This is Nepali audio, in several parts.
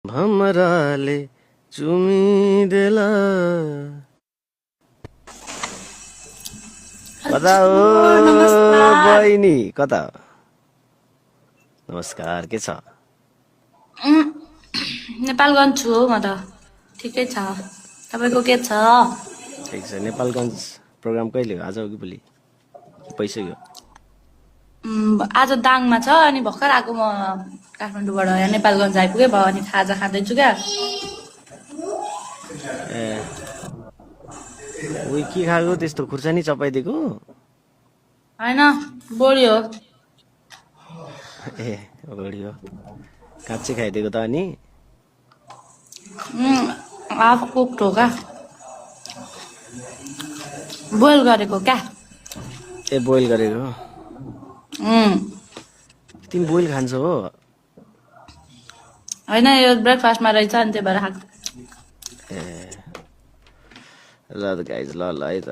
भमराले चुमिदेला कता हो बहिनी कता हो? नमस्कार के छ नेपालगञ्ज छु म त ठिकै छ तपाईको के छ ठिक छ नेपालगञ्ज प्रोग्राम कहिले हो आज हो कि भोलि पैसक्यो आज दाङमा छ अनि भर्खर आएको म काठमाडौँबाट यहाँ नेपालगञ्ज आइपुगेँ भयो अनि खाजा खाँदैछु क्या ए उही के खाएको त्यस्तो खुर्सानी चपाइदिएको होइन बोडी हो ए बढी हो काँच्चै खाइदिएको त अनि हाफ कुक्ड हो क्या बोइल गरेको क्या ए बोइल गरेको तिमी बोइल खान्छौ हो होइन यो ब्रेकफास्टमा रहेछ अनि त्यही भएर खाएको ए ल त गाइज ल ल है त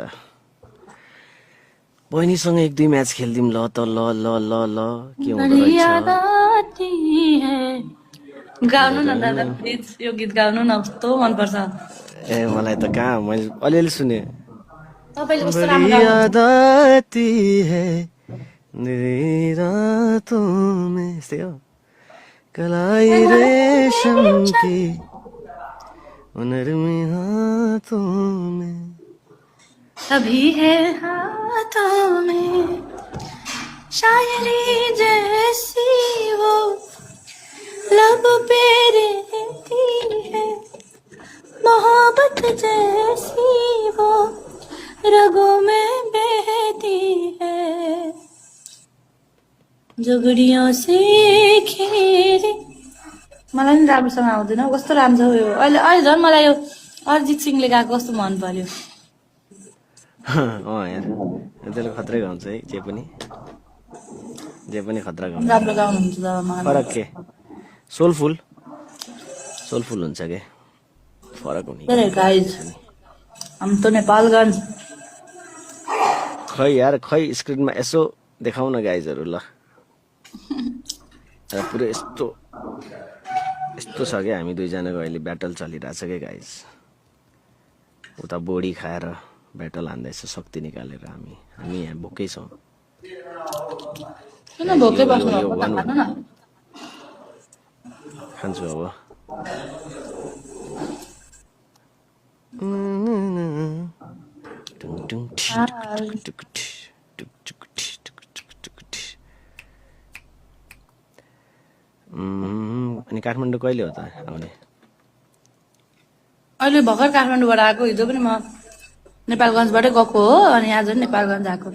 बहिनीसँग एक दुई म्याच खेलिदिउँ ल त ल ल ल ल के हुँदो रहेछ गाउनु न दादा प्लिज यो गीत गाउनु न कस्तो मनपर्छ ए मलाई त कहाँ मैले अलिअलि सुने तपाईँले कस्तो बड़ी राम्रो याद आती है मेरी रातों में यस्तै हो कलाई रेशम की नरमी हाथों में अभी है हाथों में शायरी जैसी वो लब पे रहती है मोहब्बत जैसी वो रगों में बहती है जोगड़ियों से खेली मलाई नि राम्रोसँग आउँदैन कस्तो राम्रो छ यो अहिले अहिले झन् मलाई यो अरिजित सिंहले गाएको कस्तो मन पर्यो यार त्यसले खत्रै गाउँछ है जे पनि खतरा गाउँछ राम्रो गाउनुहुन्छ त मलाई फरक के सोलफुल हुन्छ के फरक हुने अरे गाइस हम तो नेपालगञ्ज खै यार खै स्क्रिनमा यसो देखाउन गाइजहरू ल पुरै यस्तो छ क्या हामी दुईजनाको अहिले ब्याटल चलिरहेछ क्या गाइज उता बोडी खाएर ब्याटल हान्दैछ शक्ति निकालेर हामी यहाँ भोकै छौँ किन भोकै बस्नु भएको त खानु न खान्छु अब अनि काठमाडौँ कहिले हो त आउने अहिले भर्खर काठमाडौँबाट आएको हिजो पनि म नेपालगञ्जबाटै गएको हो अनि आज नेपालगञ्ज आएको